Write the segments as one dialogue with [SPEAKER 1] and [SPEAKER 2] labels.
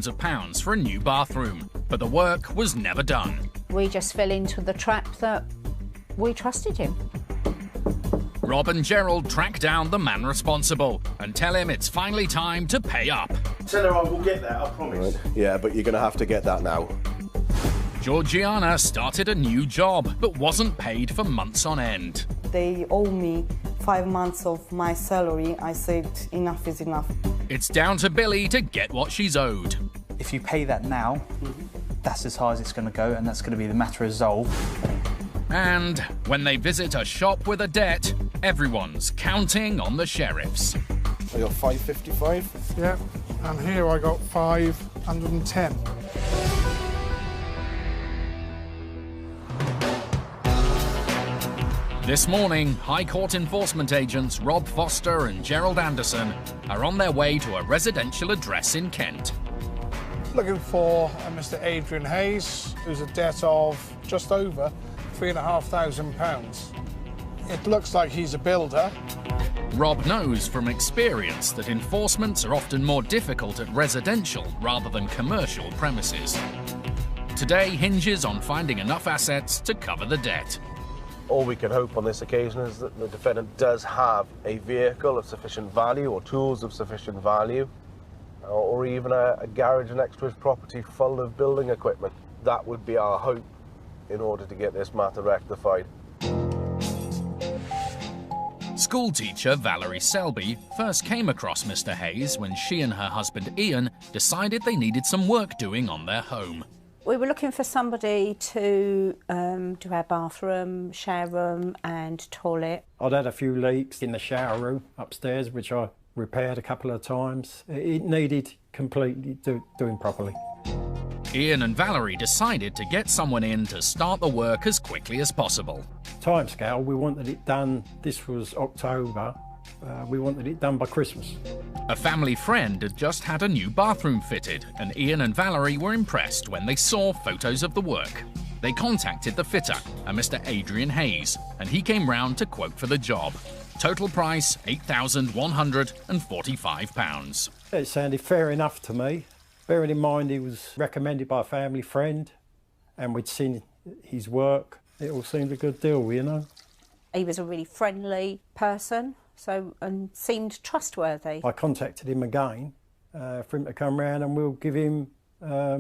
[SPEAKER 1] of pounds for a new bathroom, but the work was never done.
[SPEAKER 2] We just fell into the trap that we trusted him.
[SPEAKER 1] Rob and Gerald track down the man responsible and tell him it's finally time to pay up.
[SPEAKER 3] Tell her I will get that, I promise.
[SPEAKER 4] Right. Yeah, but you're going to have to get that now.
[SPEAKER 1] Georgiana started a new job, but wasn't paid for months on end.
[SPEAKER 5] They owe me 5 months of my salary. I said enough is enough.
[SPEAKER 1] It's down to Billy to get what she's owed.
[SPEAKER 6] If you pay that now, that's as high as it's going to go, and that's going to be the matter resolved.
[SPEAKER 1] And when they visit a shop with a debt, everyone's counting on the sheriffs.
[SPEAKER 4] I got 555.
[SPEAKER 7] Yeah, and here I got 510.
[SPEAKER 1] This morning, High Court enforcement agents Rob Foster and Gerald Anderson are on their way to a residential address in Kent.
[SPEAKER 7] Looking for Mr. Adrian Hayes, who's a debt of just over £3,500. It looks like he's a builder.
[SPEAKER 1] Rob knows from experience that enforcements are often more difficult at residential rather than commercial premises. Today hinges on finding enough assets to cover the debt.
[SPEAKER 4] All we can hope on this occasion is that the defendant does have a vehicle of sufficient value or tools of sufficient value, or even a garage next to his property full of building equipment. That would be our hope in order to get this matter rectified.
[SPEAKER 1] Schoolteacher Valerie Selby first came across Mr. Hayes when she and her husband Ian decided they needed some work doing on their home.
[SPEAKER 2] We were looking for somebody to do our bathroom, shower room and toilet.
[SPEAKER 8] I'd had a few leaks in the shower room upstairs, which I repaired a couple of times. It needed completely doing properly.
[SPEAKER 1] Ian and Valerie decided to get someone in to start the work as quickly as possible.
[SPEAKER 8] Timescale, we wanted it done, this was October, we wanted it done by Christmas.
[SPEAKER 1] A family friend had just had a new bathroom fitted, and Ian and Valerie were impressed when they saw photos of the work. They contacted the fitter, a Mr. Adrian Hayes, and he came round to quote for the job. Total price £8,145.
[SPEAKER 8] It sounded fair enough to me, bearing in mind he was recommended by a family friend and we'd seen his work. It all seemed a good deal, you know.
[SPEAKER 2] He was a really friendly person, and seemed trustworthy.
[SPEAKER 8] I contacted him again for him to come round, and we'll give him a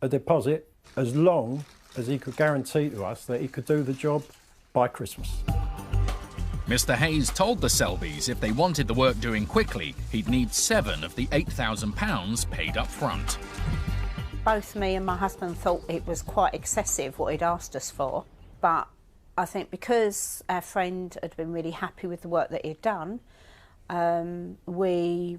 [SPEAKER 8] deposit as long as he could guarantee to us that he could do the job by Christmas.
[SPEAKER 1] Mr. Hayes told the Selbys if they wanted the work doing quickly, he'd need 7 of the £8,000 paid up front.
[SPEAKER 2] Both me and my husband thought it was quite excessive what he'd asked us for, but I think because our friend had been really happy with the work that he'd done, we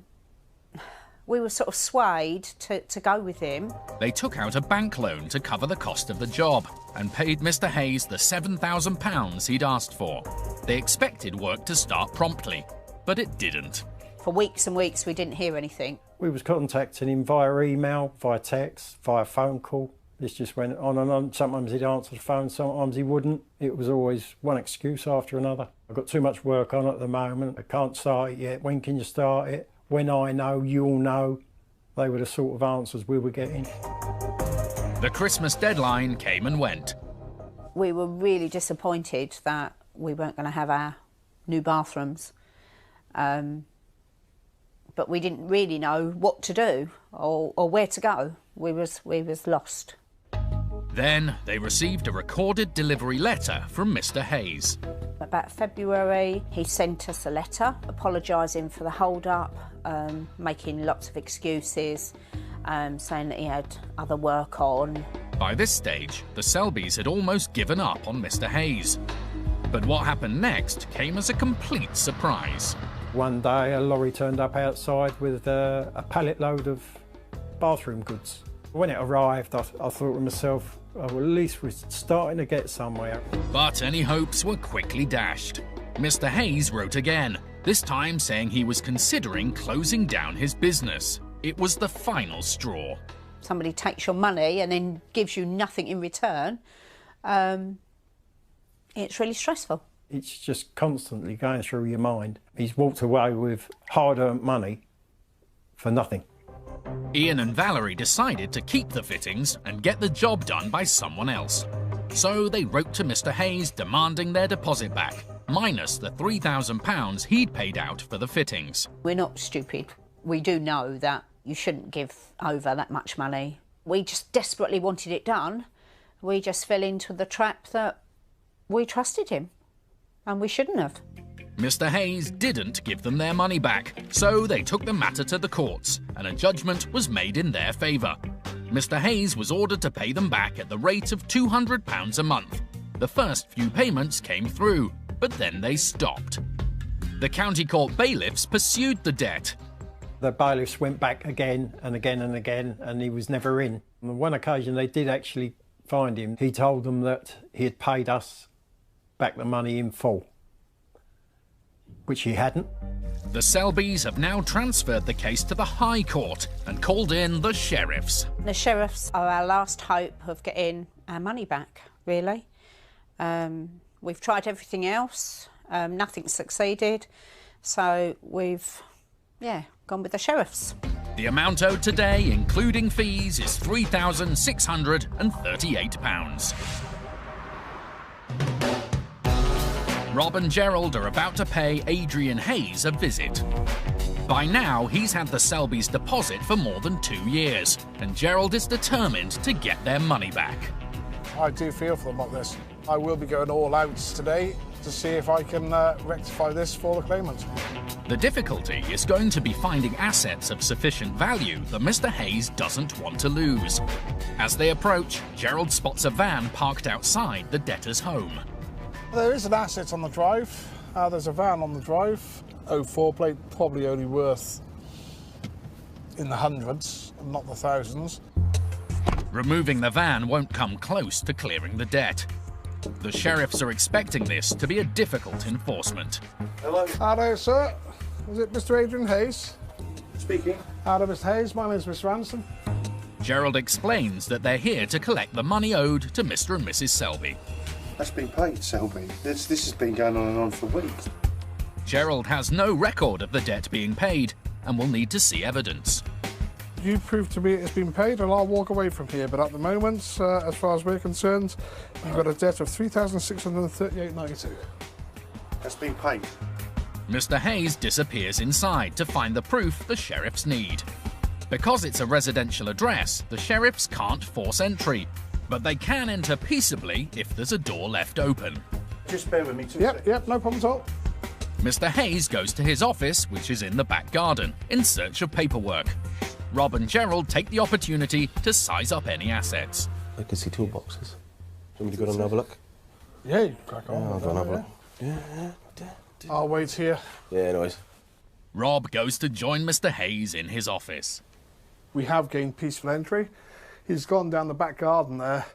[SPEAKER 2] were sort of swayed to go with him.
[SPEAKER 1] They took out a bank loan to cover the cost of the job and paid Mr. Hayes the £7,000 he'd asked for. They expected work to start promptly, but it didn't.
[SPEAKER 2] For weeks and weeks we didn't hear anything.
[SPEAKER 8] We was contacting him via email, via text, via phone call. This just went on and on. Sometimes he'd answer the phone, sometimes he wouldn't. It was always one excuse after another. I've got too much work on at the moment. I can't start it yet. When can you start it? When I know, you'll know. They were the sort of answers we were getting.
[SPEAKER 1] The Christmas deadline came and went.
[SPEAKER 2] We were really disappointed that we weren't going to have our new bathrooms. But we didn't really know what to do or where to go. We was lost.
[SPEAKER 1] Then they received a recorded delivery letter from Mr. Hayes.
[SPEAKER 2] About February, he sent us a letter apologising for the hold-up, making lots of excuses, saying that he had other work on.
[SPEAKER 1] By this stage, the Selbys had almost given up on Mr. Hayes. But what happened next came as a complete surprise.
[SPEAKER 8] One day a lorry turned up outside with a pallet load of bathroom goods. When it arrived, I thought to myself, oh, well, at least we're starting to get somewhere.
[SPEAKER 1] But any hopes were quickly dashed. Mr. Hayes wrote again, this time saying he was considering closing down his business. It was the final straw.
[SPEAKER 2] Somebody takes your money and then gives you nothing in return. It's really stressful.
[SPEAKER 8] It's just constantly going through your mind. He's walked away with hard-earned money for nothing.
[SPEAKER 1] Ian and Valerie decided to keep the fittings and get the job done by someone else. So they wrote to Mr. Hayes demanding their deposit back, minus the £3,000 he'd paid out for the fittings.
[SPEAKER 2] We're not stupid. We do know that you shouldn't give over that much money. We just desperately wanted it done. We just fell into the trap that we trusted him, and we shouldn't have.
[SPEAKER 1] Mr. Hayes didn't give them their money back, so they took the matter to the courts, and a judgment was made in their favour. Mr. Hayes was ordered to pay them back at the rate of £200 a month. The first few payments came through, but then they stopped. The county court bailiffs pursued the debt.
[SPEAKER 8] The bailiffs went back again and again and again, and he was never in. On one occasion they did actually find him. He told them that he had paid us back the money in full, which he hadn't.
[SPEAKER 1] The Selbys have now transferred the case to the High Court and called in the sheriffs.
[SPEAKER 2] The sheriffs are our last hope of getting our money back, really. We've tried everything else, nothing's succeeded, so we've, gone with the sheriffs.
[SPEAKER 1] The amount owed today, including fees, is £3,638. Rob and Gerald are about to pay Adrian Hayes a visit. By now, he's had the Selbys' deposit for more than 2 years, and Gerald is determined to get their money back.
[SPEAKER 7] I do feel for them like this. I will be going all out today to see if I can rectify this for the claimant.
[SPEAKER 1] The difficulty is going to be finding assets of sufficient value that Mr. Hayes doesn't want to lose. As they approach, Gerald spots a van parked outside the debtor's home.
[SPEAKER 7] There is an asset on the drive. There's a van on the drive. 04 plate, probably only worth in the hundreds, not the thousands.
[SPEAKER 1] Removing the van won't come close to clearing the debt. The sheriffs are expecting this to be a difficult enforcement.
[SPEAKER 3] Hello.
[SPEAKER 7] Hello, sir. Is it Mr. Adrian Hayes?
[SPEAKER 3] Speaking.
[SPEAKER 7] Hello, Mr. Hayes. My name's Mr. Ransom.
[SPEAKER 1] Gerald explains that they're here to collect the money owed to Mr. and Mrs. Selby.
[SPEAKER 3] That's been paid, Selby. This has been going on and on for weeks.
[SPEAKER 1] Gerald has no record of the debt being paid and will need to see evidence.
[SPEAKER 7] You prove to me it's been paid and I'll walk away from here, but at the moment, as far as we're concerned, you've got a debt of £3,638.92.
[SPEAKER 3] That's been paid.
[SPEAKER 1] Mr. Hayes disappears inside to find the proof the sheriffs need. Because it's a residential address, the sheriffs can't force entry, but they can enter peaceably if there's a door left open.
[SPEAKER 3] Just bear with me 2 seconds.
[SPEAKER 7] Yep, no problem at all.
[SPEAKER 1] Mr. Hayes goes to his office, which is in the back garden, in search of paperwork. Rob and Gerald take the opportunity to size up any assets.
[SPEAKER 4] I can see toolboxes. Do you want me to go and have a look?
[SPEAKER 7] Yeah, you crack on.
[SPEAKER 4] Yeah, I'll go and have a look.
[SPEAKER 7] I'll wait here.
[SPEAKER 4] Yeah, noise.
[SPEAKER 1] Rob goes to join Mr. Hayes in his office.
[SPEAKER 7] We have gained peaceful entry. He's gone down the back garden there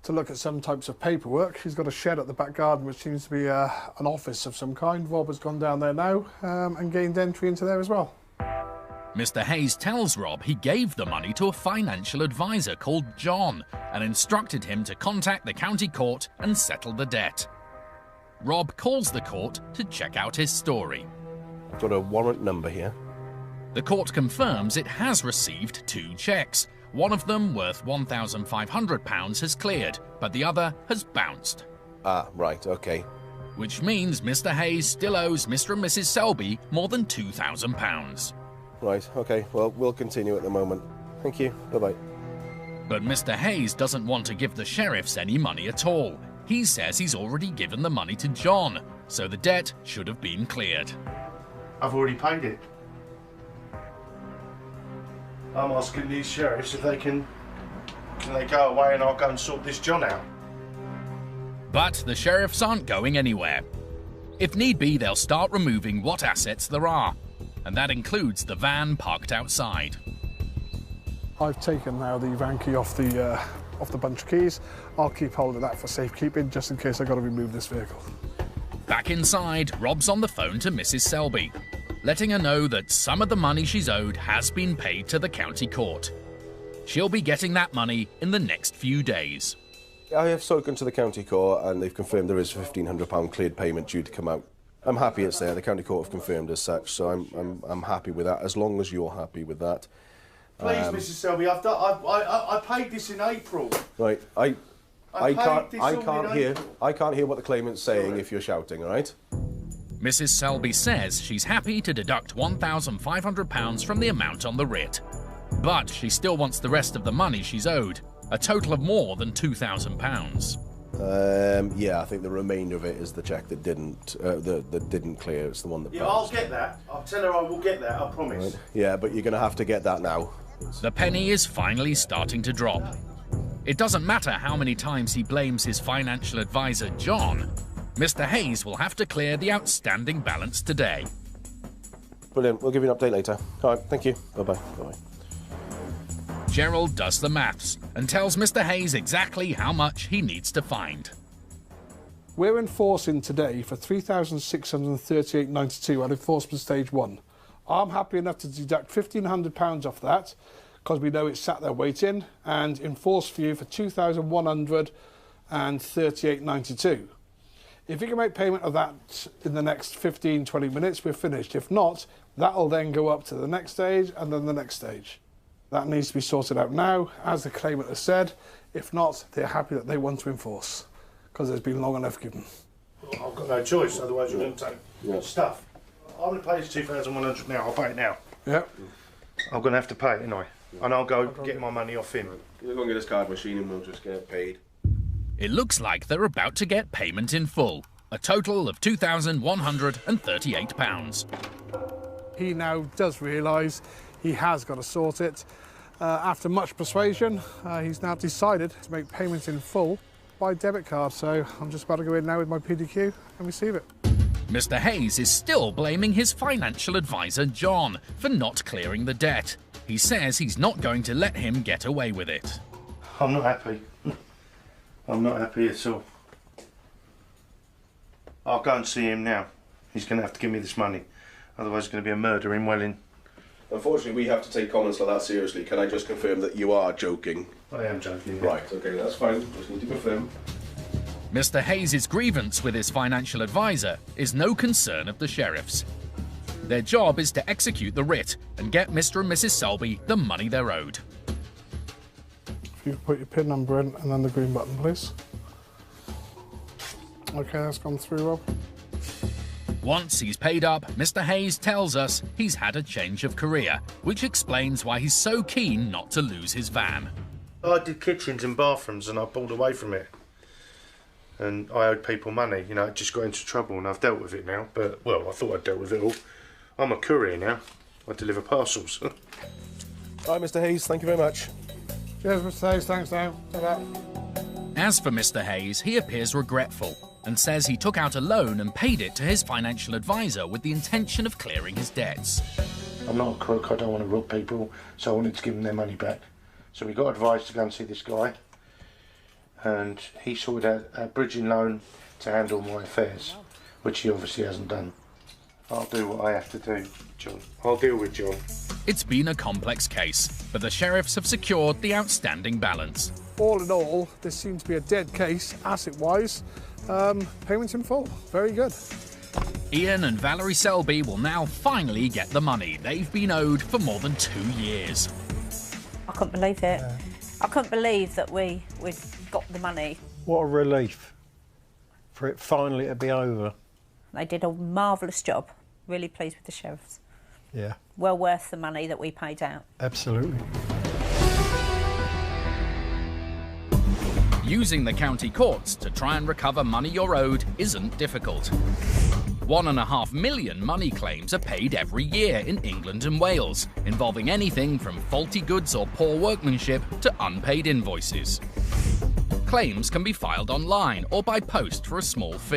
[SPEAKER 7] to look at some types of paperwork. He's got a shed at the back garden which seems to be an office of some kind. Rob has gone down there now and gained entry into there as well.
[SPEAKER 1] Mr. Hayes tells Rob he gave the money to a financial advisor called John and instructed him to contact the county court and settle the debt. Rob calls the court to check out his story.
[SPEAKER 4] I've got a warrant number here.
[SPEAKER 1] The court confirms it has received 2 cheques. One of them, worth £1,500, has cleared, but the other has bounced.
[SPEAKER 4] Ah, right, OK.
[SPEAKER 1] Which means Mr. Hayes still owes Mr. and Mrs. Selby more than £2,000.
[SPEAKER 4] Right, OK. Well, we'll continue at the moment. Thank you. Bye-bye.
[SPEAKER 1] But Mr. Hayes doesn't want to give the sheriffs any money at all. He says he's already given the money to John, so the debt should have been cleared.
[SPEAKER 3] I've already paid it. I'm asking these sheriffs if they can they go away and I'll go and sort this John out.
[SPEAKER 1] But the sheriffs aren't going anywhere. If need be, they'll start removing what assets there are, and that includes the van parked outside.
[SPEAKER 7] I've taken now the van key off the bunch of keys. I'll keep hold of that for safekeeping just in case I've got to remove this vehicle.
[SPEAKER 1] Back inside, Rob's on the phone to Mrs. Selby, letting her know that some of the money she's owed has been paid to the county court. She'll be getting that money in the next few days.
[SPEAKER 4] I have spoken to the county court and they've confirmed there is a £1,500 cleared payment due to come out. I'm happy it's there. The county court have confirmed as such, so I'm happy with that, as long as you're happy with that.
[SPEAKER 3] Please, Mrs. Selby, I paid this in April.
[SPEAKER 4] Right, I can't hear what the claimant's saying.
[SPEAKER 3] Sorry.
[SPEAKER 4] If you're shouting, all right?
[SPEAKER 1] Mrs. Selby says she's happy to deduct £1,500 from the amount on the writ. But she still wants the rest of the money she's owed, a total of more than £2,000.
[SPEAKER 4] Yeah, I think the remainder of it is the cheque that didn't clear. It's the one that
[SPEAKER 3] Yeah,
[SPEAKER 4] bounced.
[SPEAKER 3] I'll get that. I'll tell her I will get that, I promise.
[SPEAKER 4] Right. Yeah, but you're going to have to get that now.
[SPEAKER 1] The penny is finally starting to drop. It doesn't matter how many times he blames his financial advisor, John. Mr. Hayes will have to clear the outstanding balance today.
[SPEAKER 4] Brilliant. We'll give you an update later. All right, thank you. Bye-bye. Bye-bye.
[SPEAKER 1] Gerald does the maths and tells Mr. Hayes exactly how much he needs to find.
[SPEAKER 7] We're enforcing today for £3,638.92 at enforcement stage 1. I'm happy enough to deduct £1,500 off that because we know it's sat there waiting, and enforce for you for £2,138.92. If you can make payment of that in the next 15-20 minutes, we're finished. If not, that'll then go up to the next stage and then the next stage. That needs to be sorted out now, as the claimant has said. If not, they're happy that they want to enforce, because it's been long enough given.
[SPEAKER 3] I've got no choice, otherwise you're going to take stuff. I'm going to pay this £2,100 now. I'll pay it now.
[SPEAKER 7] Yeah.
[SPEAKER 3] I'm going to have to pay it, ain't I? And I'll go get my money off him.
[SPEAKER 4] We'll go and get his card machine and we'll just get it paid.
[SPEAKER 1] It looks like they're about to get payment in full, a total of £2,138.
[SPEAKER 7] He now does realise he has got to sort it. After much persuasion, he's now decided to make payment in full by debit card. So I'm just about to go in now with my PDQ and receive it.
[SPEAKER 1] Mr. Hayes is still blaming his financial advisor, John, for not clearing the debt. He says he's not going to let him get away with it.
[SPEAKER 3] I'm not happy. I'm not happy at all. I'll go and see him now. He's going to have to give me this money. Otherwise it's going to be a murder in Welling.
[SPEAKER 4] Unfortunately, we have to take comments like that seriously. Can I just confirm that you are joking?
[SPEAKER 3] I am joking.
[SPEAKER 4] Right, okay, that's fine. Just need to confirm.
[SPEAKER 1] Mr. Hayes' grievance with his financial advisor is no concern of the sheriff's. Their job is to execute the writ and get Mr. and Mrs. Selby the money they're owed.
[SPEAKER 7] If you put your PIN number in and then the green button, please. Okay, that's gone through, Rob.
[SPEAKER 1] Once he's paid up, Mr. Hayes tells us he's had a change of career, which explains why he's so keen not to lose his van.
[SPEAKER 3] I did kitchens and bathrooms and I pulled away from it. And I owed people money, you know, it just got into trouble and I've dealt with it now. But, well, I thought I'd dealt with it all. I'm a courier now. I deliver parcels.
[SPEAKER 4] All right, Mr. Hayes, thank you very much.
[SPEAKER 7] Cheers, Mr. Hayes, thanks now. Ta-da.
[SPEAKER 1] As for Mr. Hayes, he appears regretful and says he took out a loan and paid it to his financial advisor with the intention of clearing his debts.
[SPEAKER 3] I'm not a crook, I don't want to rob people, so I wanted to give them their money back. So we got advised to go and see this guy, and he sorted out a bridging loan to handle my affairs, which he obviously hasn't done. I'll do what I have to do, John. I'll deal with John.
[SPEAKER 1] It's been a complex case, but the sheriffs have secured the outstanding balance.
[SPEAKER 7] All in all, this seems to be a dead case, asset-wise. Payment in full. Very good.
[SPEAKER 1] Ian and Valerie Selby will now finally get the money they've been owed for more than 2 years.
[SPEAKER 2] I couldn't believe it. I couldn't believe that we'd got the money.
[SPEAKER 8] What a relief for it finally to be over.
[SPEAKER 2] They did a marvellous job. Really pleased with the sheriffs.
[SPEAKER 8] Yeah,
[SPEAKER 2] Well worth the money that we paid out.
[SPEAKER 8] absolutely.
[SPEAKER 1] Using the county courts to try and recover money you're owed isn't difficult. 1.5 million money claims are paid every year in England and Wales, involving anything from faulty goods or poor workmanship to unpaid invoices. Claims can be filed online or by post for a small fee.